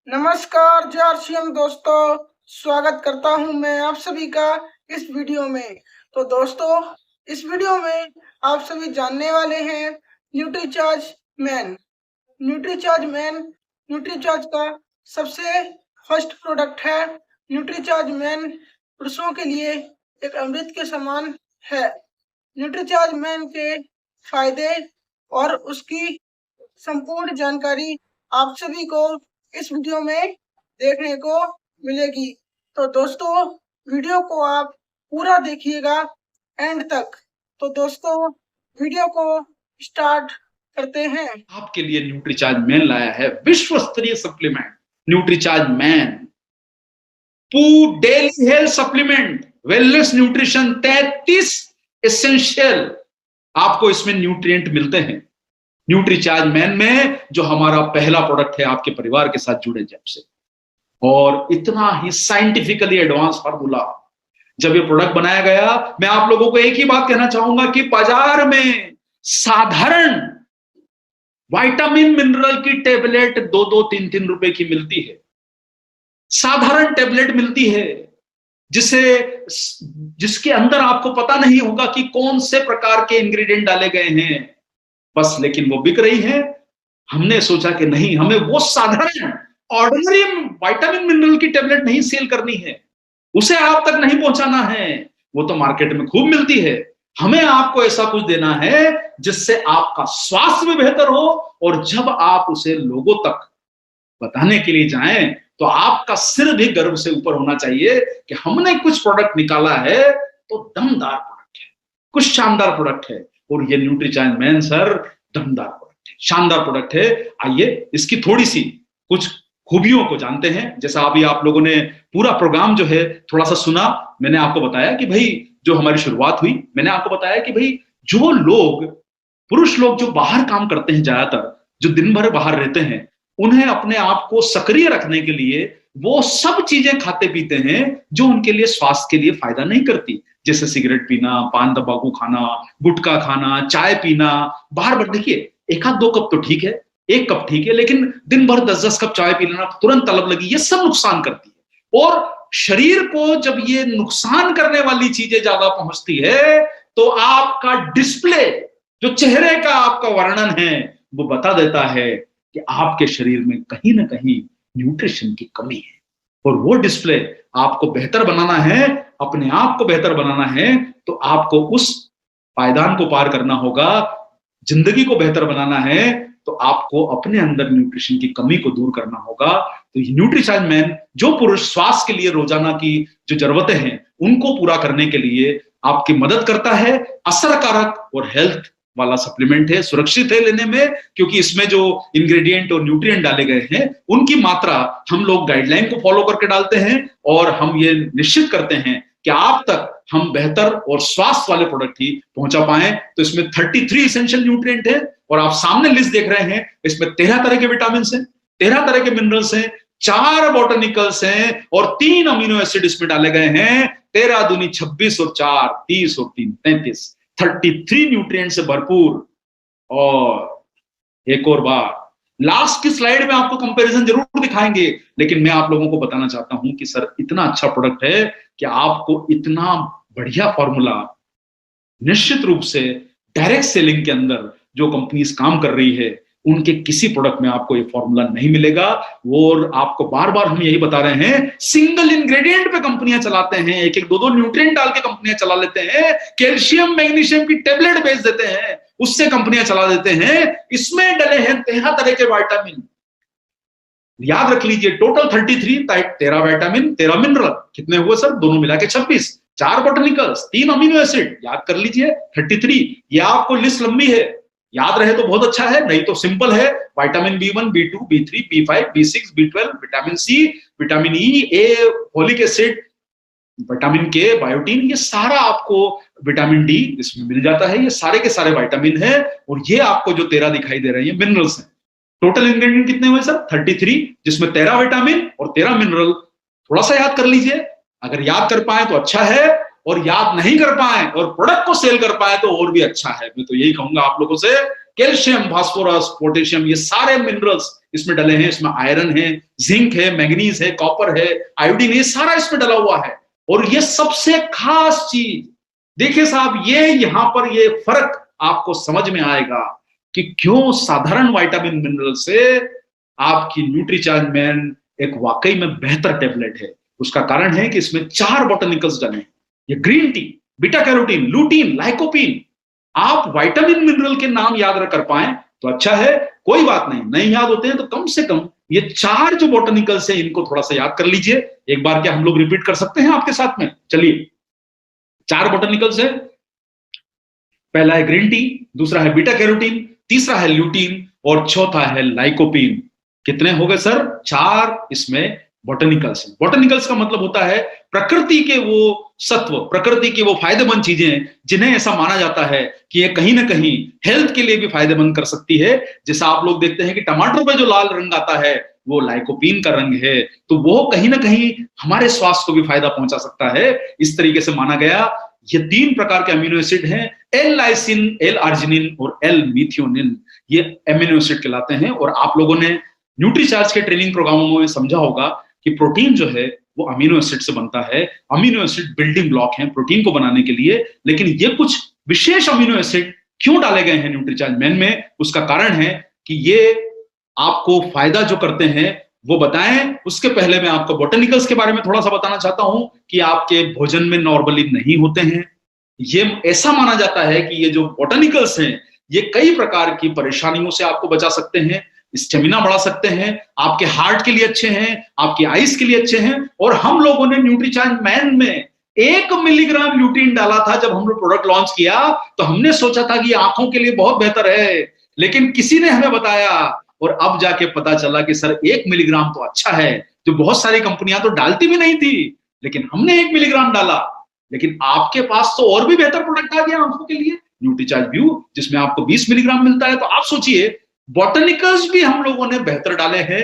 नमस्कार जय RCM दोस्तों, स्वागत करता हूं मैं आप सभी का इस वीडियो में। तो दोस्तों, इस वीडियो में आप सभी जानने वाले हैं न्यूट्रीचार्ज मैन। न्यूट्रीचार्ज का सबसे फर्स्ट प्रोडक्ट है। न्यूट्रीचार्ज मैन पुरुषों के लिए एक अमृत के समान है। न्यूट्रीचार्ज मैन के फायदे और उसकी संपूर्ण जानकारी आप सभी को इस वीडियो में देखने को मिलेगी। तो दोस्तों, वीडियो को आप पूरा देखिएगा एंड तक। तो दोस्तों, वीडियो को स्टार्ट करते हैं। आपके लिए न्यूट्रीचार्ज मैन लाया है विश्व स्तरीय supplement Nutricharge man daily health supplement wellness nutrition 33 essential आपको इसमें न्यूट्रिएंट मिलते हैं। न्यूट्रीचार्ज मैन में जो हमारा पहला प्रोडक्ट है आपके परिवार के साथ जुड़े जब से, और इतना ही साइंटिफिकली एडवांस फार्मूला जब ये प्रोडक्ट बनाया गया, मैं आप लोगों को एक ही बात कहना चाहूंगा कि बाजार में साधारण विटामिन मिनरल की टेबलेट 2-2, 3-3 रुपए की मिलती है। साधारण टेबलेट मिलती है जिसके अंदर आपको पता नहीं होगा कि कौन से प्रकार के इंग्रेडिएंट डाले गए हैं, बस लेकिन वो बिक रही है। हमने सोचा कि नहीं, हमें वो साधारण ऑर्डिनरी विटामिन मिनरल की टेबलेट नहीं सेल करनी है, उसे आप तक नहीं पहुंचाना है, वो तो मार्केट में खूब मिलती है। हमें आपको ऐसा कुछ देना है जिससे आपका स्वास्थ्य भी बेहतर हो, और जब आप उसे लोगों तक बताने के लिए जाएं तो आपका सिर भी गर्व से ऊपर होना चाहिए कि हमने कुछ प्रोडक्ट निकाला है तो दमदार प्रोडक्ट है, कुछ शानदार प्रोडक्ट है। और ये न्यूट्रीचार्ज मैन सर दमदार प्रोडक्ट है, शानदार प्रोडक्ट है। आइए इसकी थोड़ी सी कुछ खूबियों को जानते हैं। जैसा अभी आप लोगों ने पूरा प्रोग्राम जो है थोड़ा सा सुना, मैंने आपको बताया कि भाई जो हमारी शुरुआत हुई, मैंने आपको बताया कि भाई जो लोग पुरुष लोग जो बाहर काम करते हैं, ज्यादातर जो दिन भर बाहर रहते हैं, उन्हें अपने आप को सक्रिय रखने के लिए वो सब चीजें खाते पीते हैं जो उनके लिए स्वास्थ्य के लिए फायदा नहीं करती, जैसे सिगरेट पीना, पान तंबाकू खाना, गुटखा खाना, चाय पीना। बाहर बार देखिए, एक आध 2 कप तो ठीक है, 1 कप ठीक है, लेकिन दिन भर 10-10 कप चाय पी लेना, तुरंत तलब लगी, ये सब नुकसान करती है। और शरीर को जब ये नुकसान करने वाली चीजें ज्यादा पहुंचती है तो आपका डिस्प्ले, जो चेहरे का आपका वर्णन है, वो बता देता है कि आपके शरीर में कहीं ना कहीं न्यूट्रिशन की कमी है। और वो डिस्प्ले आपको बेहतर बनाना है, अपने आप को बेहतर बनाना है, तो आपको उस पायदान को पार करना होगा। जिंदगी को बेहतर बनाना है तो आपको अपने अंदर न्यूट्रिशन की कमी को दूर करना होगा। तो ये न्यूट्रीचार्ज मैन जो पुरुष स्वास्थ्य के लिए रोजाना की जो जरूरतें हैं उनको पूरा करने के लिए आपकी मदद करता है। असरकारक और हेल्थ वाला सप्लीमेंट है, सुरक्षित है लेने में, क्योंकि इसमें जो इंग्रेडिएंट और न्यूट्रिएंट डाले गए हैं उनकी मात्रा हम लोग गाइडलाइन को फॉलो करके डालते हैं, और हम ये निश्चित करते हैं कि आप तक हम बेहतर और स्वास्थ्य वाले प्रोडक्ट ही पहुंचा पाए। तो इसमें 33 एसेंशियल न्यूट्रिएंट है, और आप सामने लिस्ट देख रहे हैं, इसमें 13 तरह के विटामिन हैं, 13 तरह के मिनरल्स हैं, 4 बॉटनिकल्स हैं, और 3 अमीनो एसिड इसमें डाले गए हैं। 13 दूनी 26 और 4 30 और 3 33, 33 न्यूट्रिएंट से भरपूर। और एक और बार लास्ट की स्लाइड में आपको कंपैरिजन जरूर दिखाएंगे, लेकिन मैं आप लोगों को बताना चाहता हूं कि सर इतना अच्छा प्रोडक्ट है कि आपको इतना बढ़िया फॉर्मूला निश्चित रूप से डायरेक्ट सेलिंग के अंदर जो कंपनीज काम कर रही है उनके किसी प्रोडक्ट में आपको ये फॉर्मूला नहीं मिलेगा। और आपको बार बार हम यही बता रहे हैं, सिंगल इंग्रेडिएंट पे कंपनियां चलाते हैं, 1-1, 2-2 न्यूट्रिएंट डाल के कंपनियां चला लेते हैं, कैल्शियम मैग्नीशियम की टेबलेट बेच देते हैं, उससे कंपनियां चला देते हैं। इसमें डले हैं 13 तरह के विटामिन। याद रख लीजिए, टोटल 33, 13 विटामिन, 13 मिनरल, कितने हुए सर? दोनों मिला के 26, 4 बॉटनिकल्स, 3 अमीनो एसिड, याद कर लीजिए 33। ये आपको लिस्ट लंबी है, याद रहे तो बहुत अच्छा है, नहीं तो सिंपल है। Vitamin B1, B2, B3, B5, B6, B12, vitamin C, vitamin E, A, folic acid, vitamin K, biotin, ये सारा आपको, विटामिन डी इसमें मिल जाता है। ये सारे के सारे विटामिन है, और ये आपको जो 13 दिखाई दे रहे हैं मिनरल्स हैं। टोटल इंग्रेडिएंट कितने हुए सर? 33, जिसमें 13 विटामिन और 13 मिनरल। थोड़ा सा याद कर लीजिए, अगर याद कर पाए तो अच्छा है, और याद नहीं कर पाए और प्रोडक्ट को सेल कर पाए तो और भी अच्छा है। मैं तो यही कहूंगा आप लोगों से, कैल्शियम, फास्फोरस, पोटेशियम, ये सारे मिनरल्स इसमें डले हैं। इसमें आयरन है, जिंक है, मैग्नीज है, कॉपर है, आयोडीन, ये सारा इसमें डला हुआ है। और ये सबसे खास चीज देखिए साहब, ये यहां पर ये फर्क आपको समझ में आएगा कि क्यों साधारण विटामिन मिनरल से आपकी न्यूट्रीचार्ज मैन एक वाकई में बेहतर टेबलेट है। उसका कारण है कि इसमें 4 बॉटनिकल्स डले हैं। ये green tea, beta carotene, lutein, lycopene. आप विटामिन मिनरल के नाम याद कर पाए तो अच्छा है, कोई बात नहीं याद होते हैं तो कम से कम ये 4 जो बॉटनिकल्स हैं इनको थोड़ा सा याद कर लीजिए। एक बार क्या हम लोग रिपीट कर सकते हैं आपके साथ में? चलिए, 4 बॉटनिकल्स है। पहला है ग्रीन टी, दूसरा है बीटा कैरोटीन, तीसरा है ल्यूटीन और चौथा है लाइकोपीन। कितने हो गए सर? 4 इसमें बॉटनिकल्स हैं। बॉटनिकल्स का मतलब होता है प्रकृति के वो सत्व, प्रकृति की वो फायदेमंद चीजें जिन्हें ऐसा माना जाता है कि ये कहीं ना कहीं हेल्थ के लिए भी फायदेमंद कर सकती है। जैसा आप लोग देखते हैं कि टमाटर पे जो लाल रंग आता है वो लाइकोपीन का रंग है, तो वो कहीं ना कहीं हमारे स्वास्थ्य को भी फायदा पहुंचा सकता है। इस तरीके से माना गया। ये 3 प्रकार के अमीनो एसिड हैं, एल लाइसिन, एल आर्जिनिन और एल मिथियोनिन। ये अमीनो एसिड कहलाते हैं। और आप लोगों ने न्यूट्रीचार्ज के ट्रेनिंग प्रोग्रामों में समझा होगा कि प्रोटीन जो है वो अमीनो एसिड से बनता है। अमीनो एसिड बिल्डिंग ब्लॉक हैं प्रोटीन को बनाने के लिए। लेकिन ये कुछ विशेष अमीनो एसिड क्यों डाले गए हैं न्यूट्रीचार्ज मैन में, उसका कारण है कि ये आपको फायदा जो करते हैं वो बताएं। उसके पहले मैं आपको बॉटनिकल्स के बारे में थोड़ा सा बताना चाहता हूं कि आपके भोजन में नॉर्मली नहीं होते हैं। ये ऐसा माना जाता है कि ये जो बॉटनिकल्स हैं ये कई प्रकार की परेशानियों से आपको बचा सकते हैं, स्टेमिना बढ़ा सकते हैं, आपके हार्ट के लिए अच्छे हैं, आपकी आइस के लिए अच्छे हैं। और हम लोगों ने न्यूट्रीचार्ज मैन में 1 मिलीग्राम ल्यूटीन डाला था। जब हम लोग प्रोडक्ट लॉन्च किया तो हमने सोचा था कि आंखों के लिए बहुत बेहतर है, लेकिन किसी ने हमें बताया और अब जाके पता चला कि सर 1 मिलीग्राम तो अच्छा है, जो बहुत सारी कंपनियां तो डालती भी नहीं थी, लेकिन हमने 1 मिलीग्राम डाला। लेकिन आपके पास तो और भी बेहतर प्रोडक्ट आ गया आंखों के लिए, न्यूट्रीचार्ज व्यू, जिसमें आपको 20 मिलीग्राम मिलता है। तो आप सोचिए, बॉटनिकल्स भी हम लोगों ने बेहतर डाले हैं,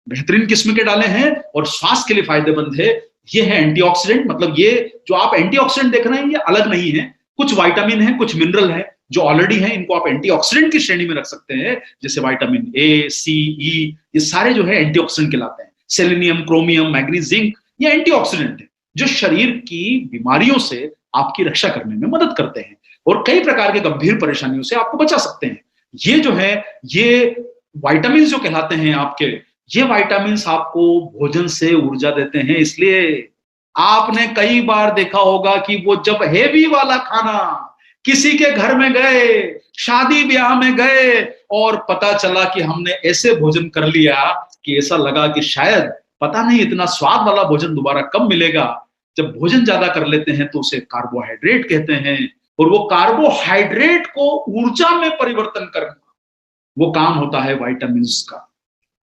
बेहतरीन किस्म के डाले हैं और स्वास्थ्य के लिए फायदेमंद है। ये है एंटीऑक्सीडेंट, मतलब ये जो आप एंटीऑक्सीडेंट देख रहे हैं ये अलग नहीं है। कुछ विटामिन है, कुछ मिनरल है जो ऑलरेडी है, इनको आप एंटीऑक्सीडेंट की श्रेणी में रख सकते हैं। जैसे विटामिन ए, सी, ई, ये सारे जो है एंटीऑक्सीडेंट कहलाते हैं। सेलेनियम, क्रोमियम, मैग्नीज, जिंक, ये एंटीऑक्सीडेंट है जो शरीर की बीमारियों से आपकी रक्षा करने में मदद करते हैं और कई प्रकार के गंभीर परेशानियों से आपको बचा सकते हैं। ये जो है, ये विटामिन जो कहलाते हैं आपके, ये विटामिन आपको भोजन से ऊर्जा देते हैं। इसलिए आपने कई बार देखा होगा कि वो जब हेवी वाला खाना, किसी के घर में गए, शादी ब्याह में गए और पता चला कि हमने ऐसे भोजन कर लिया कि ऐसा लगा कि शायद पता नहीं इतना स्वाद वाला भोजन दोबारा कब मिलेगा। जब भोजन ज्यादा कर लेते हैं तो उसे कार्बोहाइड्रेट कहते हैं और वो कार्बोहाइड्रेट को ऊर्जा में परिवर्तन करना, वो काम होता है विटामिन का।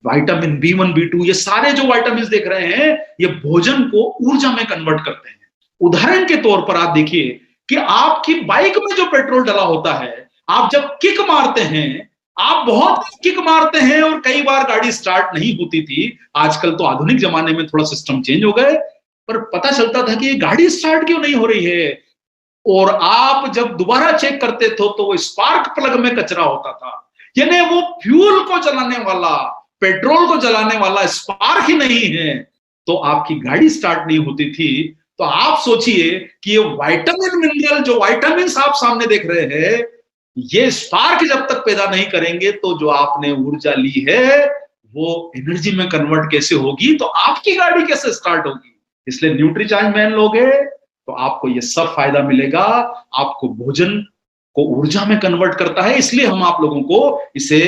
विटामिन B1, B2, ये सारे जो विटामिन देख रहे हैं ये भोजन को ऊर्जा में कन्वर्ट करते हैं। उदाहरण के तौर पर आप देखिए कि आपकी बाइक में जो पेट्रोल डला होता है, आप जब किक मारते हैं, आप बहुत किक मारते हैं और कई बार गाड़ी स्टार्ट नहीं होती थी। आजकल तो आधुनिक जमाने में थोड़ा सिस्टम चेंज हो गए, पर पता चलता था कि ये गाड़ी स्टार्ट क्यों नहीं हो रही है। और आप जब दोबारा चेक करते थे तो वो स्पार्क प्लग में कचरा होता था, यानी वो फ्यूल को जलाने वाला, पेट्रोल को जलाने वाला स्पार्क ही नहीं है, तो आपकी गाड़ी स्टार्ट नहीं होती थी। तो आप सोचिए कि ये विटामिन मिनरल, जो विटामिन आप सामने देख रहे हैं, ये स्पार्क जब तक पैदा नहीं करेंगे तो जो आपने ऊर्जा ली है वो एनर्जी में कन्वर्ट कैसे होगी, तो आपकी गाड़ी कैसे स्टार्ट होगी। इसलिए न्यूट्रीचार्ज मैन लोगे तो आपको ये सब फायदा मिलेगा। आपको भोजन को ऊर्जा में कन्वर्ट करता है, इसलिए हम आप लोगों को इसे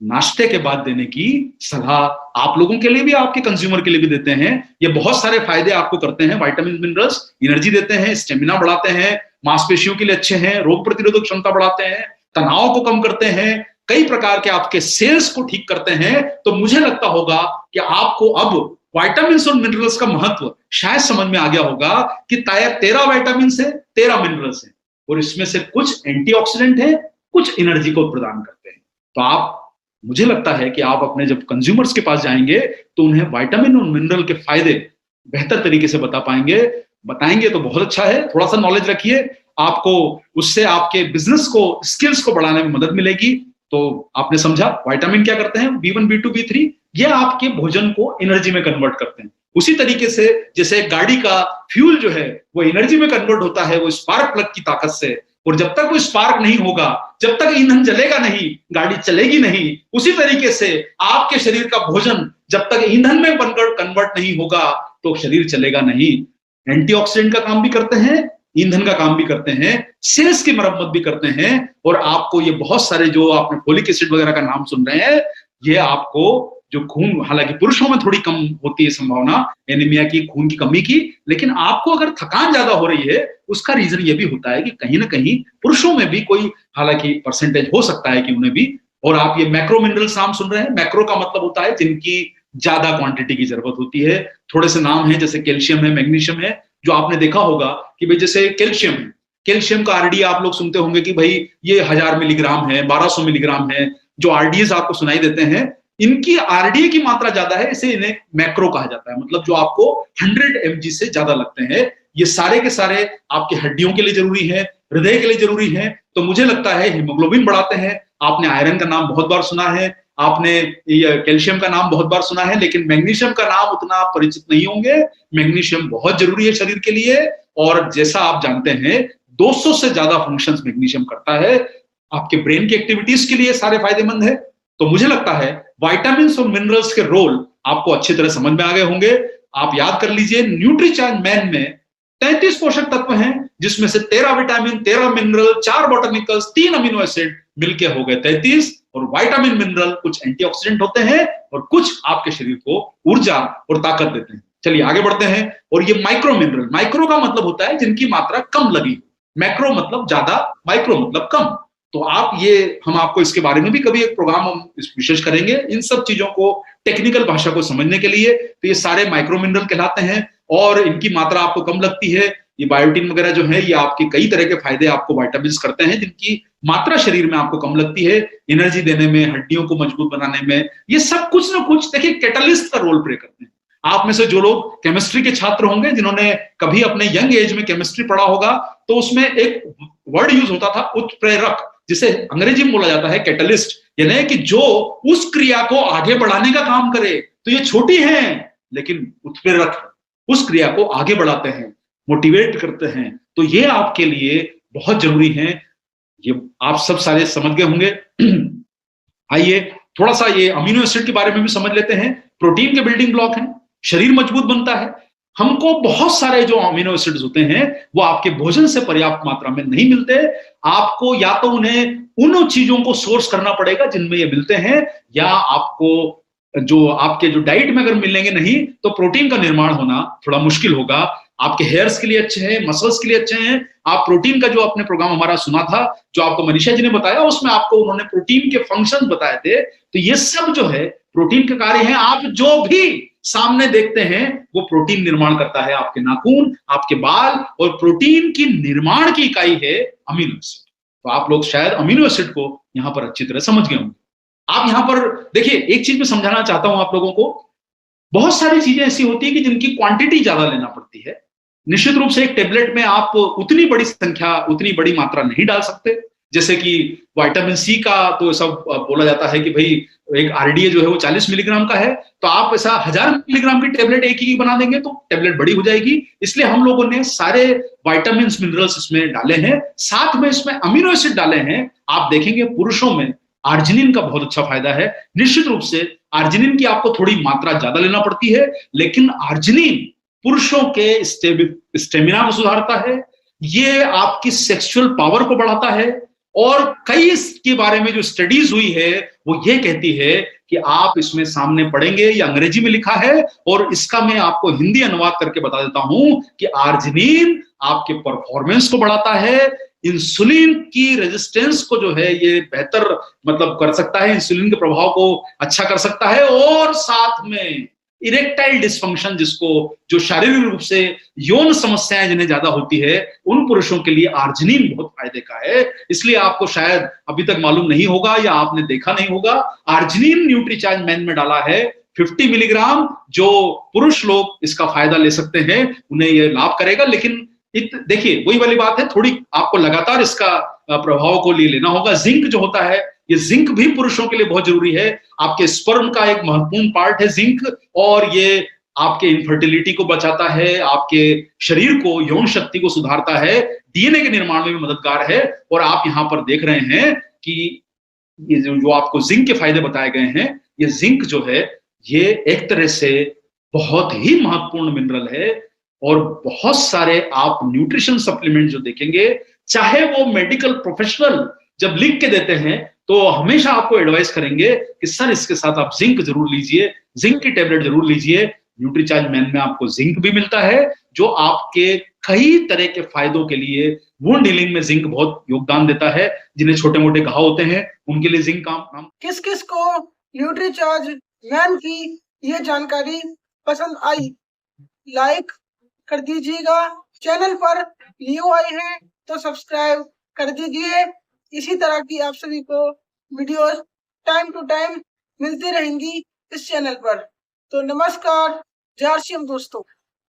नाश्ते के बाद देने की सलाह आप लोगों के लिए भी, आपके कंज्यूमर के लिए भी देते हैं। ये बहुत सारे फायदे आपको करते हैं। विटामिन मिनरल्स एनर्जी देते हैं, स्टेमिना बढ़ाते हैं, मांसपेशियों के लिए अच्छे हैं, रोग प्रतिरोधक क्षमता बढ़ाते हैं, तनाव को कम करते हैं, कई प्रकार के आपके सेल्स को ठीक करते हैं। तो मुझे लगता होगा कि आपको अब विटामिन और मिनरल्स का महत्व शायद समझ में आ गया होगा कि 13 विटामिन है, 13 मिनरल्स हैं और इसमें से कुछ एंटीऑक्सीडेंट है, कुछ एनर्जी को प्रदान करते हैं। तो आप, मुझे लगता है कि आप अपने जब कंज्यूमर्स के पास जाएंगे तो उन्हें विटामिन और मिनरल के फायदे बेहतर तरीके से बता पाएंगे, बताएंगे तो बहुत अच्छा है। थोड़ा सा नॉलेज रखिए, आपको उससे आपके बिजनेस को, स्किल्स को बढ़ाने में मदद मिलेगी। तो आपने समझा विटामिन क्या करते हैं, B1 B2 B3, ये आपके भोजन को एनर्जी में कन्वर्ट करते हैं। उसी तरीके से जैसे गाड़ी का फ्यूल जो है वो एनर्जी में कन्वर्ट होता है, वो स्पार्क प्लग की ताकत से, और जब तक वो स्पार्क नहीं होगा, जब तक ईंधन जलेगा नहीं, गाड़ी चलेगी नहीं। उसी तरीके से आपके शरीर का भोजन जब तक ईंधन में बनकर कन्वर्ट नहीं होगा तो शरीर चलेगा नहीं। एंटीऑक्सीडेंट का काम भी करते हैं, ईंधन का काम भी करते हैं, सेल्स की मरम्मत भी करते हैं, और आपको ये बहुत सारे जो आपने फोलिक एसिड वगैरह का नाम सुन रहे हैं, ये आपको जो खून, हालांकि पुरुषों में थोड़ी कम होती है संभावना एनीमिया की, खून की कमी की, लेकिन आपको अगर थकान ज्यादा हो रही है उसका रीजन ये भी होता है कि कहीं ना कहीं पुरुषों में भी कोई, हालांकि परसेंटेज हो सकता है कि उन्हें भी। और आप ये मैक्रो मिनरल्स नाम सुन रहे हैं, मैक्रो का मतलब होता है जिनकी ज्यादा क्वांटिटी की जरूरत होती है। थोड़े से नाम है, जैसे कैल्शियम है, मैग्नीशियम है, जो आपने देखा होगा कि भाई जैसे कैल्शियम है, कैल्शियम का आरडी आप लोग सुनते होंगे कि भाई ये 1000 मिलीग्राम है, 1200 मिलीग्राम है, जो आरडीएस आपको सुनाई देते हैं, इनकी आरडीए की मात्रा ज्यादा है, इसे इन्हें मैक्रो कहा जाता है, मतलब जो आपको 100 mg से ज्यादा लगते हैं। ये सारे के सारे आपकी हड्डियों के लिए जरूरी है, हृदय के लिए जरूरी है। तो मुझे लगता है हीमोग्लोबिन बढ़ाते हैं। आपने आयरन का नाम बहुत बार सुना है, आपने ये कैल्शियम का नाम बहुत बार सुना है, लेकिन मैग्नीशियम का नाम उतना आप परिचित नहीं होंगे। मैग्नीशियम बहुत जरूरी है शरीर के लिए, और जैसा आप जानते हैं 200 से ज्यादा फंक्शंस मैग्नीशियम करता है। आपके ब्रेन की एक्टिविटीज के लिए सारे फायदेमंद है। तो मुझे लगता है विटामिन्स और मिनरल्स के रोल आपको अच्छी तरह समझ में आ गए होंगे। आप याद कर लीजिए, न्यूट्रीचार्ज मैन में 33 पोषक तत्व हैं, जिसमें से 13 विटामिन, 13 मिनरल, 4 बॉटनिकल्स, 3 अमीनो एसिड मिलके हो गए 33। और विटामिन मिनरल कुछ एंटीऑक्सीडेंट होते हैं और कुछ आपके शरीर को ऊर्जा और ताकत देते हैं। चलिए आगे बढ़ते हैं। और ये माइक्रो मिनरल, माइक्रो का मतलब होता है जिनकी मात्रा कम लगी, मैक्रो मतलब ज्यादा, माइक्रो मतलब कम। तो आप ये, हम आपको इसके बारे में भी कभी एक प्रोग्राम हम विशेष करेंगे, इन सब चीजों को टेक्निकल भाषा को समझने के लिए। तो ये सारे माइक्रो मिनरल कहलाते हैं और इनकी मात्रा आपको कम लगती है। ये बायोटिन वगैरह जो है, ये आपके कई तरह के फायदे आपको विटामिन्स करते हैं जिनकी मात्रा शरीर में आपको कम लगती है, एनर्जी देने में, हड्डियों को मजबूत बनाने में। ये सब कुछ ना कुछ देखिए कैटलिस्ट का रोल प्ले करते हैं। आप में से जो लोग केमिस्ट्री के छात्र होंगे, जिन्होंने कभी अपने यंग एज में केमिस्ट्री पढ़ा होगा, तो उसमें एक वर्ड यूज होता था उत्प्रेरक, जिसे अंग्रेजी में बोला जाता है कैटलिस्ट, यानी कि जो उस क्रिया को आगे बढ़ाने का काम करे। तो ये छोटी है लेकिन उत्प्रेरक, उस क्रिया को आगे बढ़ाते हैं, मोटिवेट करते हैं। तो ये आपके लिए बहुत जरूरी है। ये आप सब सारे समझ गए होंगे। आइए थोड़ा सा ये अमीनो एसिड के बारे में भी समझ लेते हैं। प्रोटीन के बिल्डिंग ब्लॉक हैं, शरीर मजबूत बनता है। हमको बहुत सारे जो अमीनो एसिड्स होते हैं वो आपके भोजन से पर्याप्त मात्रा में नहीं मिलते। आपको या तो उन्हें उन चीजों को सोर्स करना पड़ेगा जिनमें ये मिलते हैं, या आपको जो आपके जो डाइट में अगर मिलेंगे नहीं तो प्रोटीन का निर्माण होना थोड़ा मुश्किल होगा। आपके हेयर्स के लिए अच्छे हैं, मसल्स के लिए अच्छे हैं। आप प्रोटीन का जो आपने प्रोग्राम हमारा सुना था, जो आपको मनीषा जी ने बताया, उसमें आपको उन्होंने प्रोटीन के फंक्शंस बताए थे। तो ये सब जो है प्रोटीन के कार्य हैं। आप जो भी सामने देखते हैं वो प्रोटीन निर्माण करता है, आपके नाखून, आपके बाल, और प्रोटीन की निर्माण की इकाई है अमीनो एसिड। तो आप लोग शायद अमीनो एसिड को यहां पर अच्छी तरह समझ गए होंगे। आप यहां पर देखिए, एक चीज मैं समझाना चाहता हूं आप लोगों को। बहुत सारी चीजें ऐसी होती है कि जिनकी क्वांटिटी ज्यादा लेना पड़ती है। निश्चित रूप से एक टेबलेट में आप उतनी बड़ी संख्या, उतनी बड़ी मात्रा नहीं डाल सकते। जैसे कि विटामिन सी का तो सब बोला जाता है कि भाई एक आरडीए जो है वो 40 मिलीग्राम का है, तो आप ऐसा 1000 मिलीग्राम की टेबलेट एक ही बना देंगे तो टेबलेट बड़ी हो जाएगी। इसलिए हम लोगों ने सारे विटामिन मिनरल्स इसमें डाले हैं, साथ में इसमें अमीनो एसिड डाले हैं। आप देखेंगे पुरुषों में आर्जिनिन का बहुत अच्छा फायदा है। निश्चित रूप से आर्जिनिन की आपको थोड़ी मात्रा ज्यादा लेना पड़ती है, लेकिन आर्जिनिन पुरुषों के स्टेमिना को सुधारता है, ये आपकी सेक्सुअल पावर को बढ़ाता है। और कई इसके बारे में जो स्टडीज हुई है वो ये कहती है कि आप इसमें सामने पढ़ेंगे, ये अंग्रेजी में लिखा है और इसका मैं आपको हिंदी अनुवाद करके बता देता हूं कि आर्जिनिन आपके परफॉर्मेंस को बढ़ाता है, इंसुलिन की रेजिस्टेंस को जो है ये बेहतर मतलब कर सकता है, इंसुलिन के प्रभाव को अच्छा कर सकता है, और साथ में इरेक्टाइल डिस्फंक्शन, जिसको जो शारीरिक रूप से यौन समस्याएं जिन्हें ज्यादा होती है, उन पुरुषों के लिए आर्जिनिन बहुत फायदे का है। इसलिए आपको शायद अभी तक मालूम नहीं होगा या आपने देखा नहीं होगा, आर्जिनिन न्यूट्रीचार्ज मैन में डाला है 50 मिलीग्राम। जो पुरुष लोग इसका फायदा ले सकते हैं उन्हें यह लाभ करेगा। लेकिन देखिए वही वाली बात है, थोड़ी आपको लगातार इसका प्रभाव को लिए लेना होगा। जिंक जो होता है ये जिंक भी पुरुषों के लिए बहुत जरूरी है। आपके स्पर्म का एक महत्वपूर्ण पार्ट है जिंक, और ये आपके इनफर्टिलिटी को बचाता है, आपके शरीर को, यौन शक्ति को सुधारता है, डीएनए के निर्माण में भी मददगार है। और आप यहां पर देख रहे हैं कि ये जो आपको जिंक के फायदे बताए गए हैं, ये जिंक जो है ये एक तरह से बहुत ही महत्वपूर्ण मिनरल है। और बहुत सारे आप न्यूट्रिशन सप्लीमेंट जो देखेंगे, चाहे वो मेडिकल प्रोफेशनल जब लिख के देते हैं तो हमेशा आपको एडवाइस करेंगे कि सर इसके साथ आप जिंक जरूर लीजिए, जिंक की टेबलेट जरूर लीजिए। न्यूट्रीचार्ज मैन में आपको जिंक भी मिलता है, जो आपके कई तरह के फायदों के लिए, वुंड हीलिंग में जिंक बहुत योगदान देता है। जिन्हें छोटे मोटे घाव होते हैं उनके लिए जिंक काम। किस किस को न्यूट्रीचार्ज मैन की ये जानकारी पसंद आई, लाइक कर दीजिएगा। चैनल पर न्यू आए हैं तो सब्सक्राइब कर दीजिए। इसी तरह की आप सभी को वीडियोस टाइम टू टाइम मिलती रहेंगी इस चैनल पर। तो नमस्कार, जय श्री राम दोस्तों।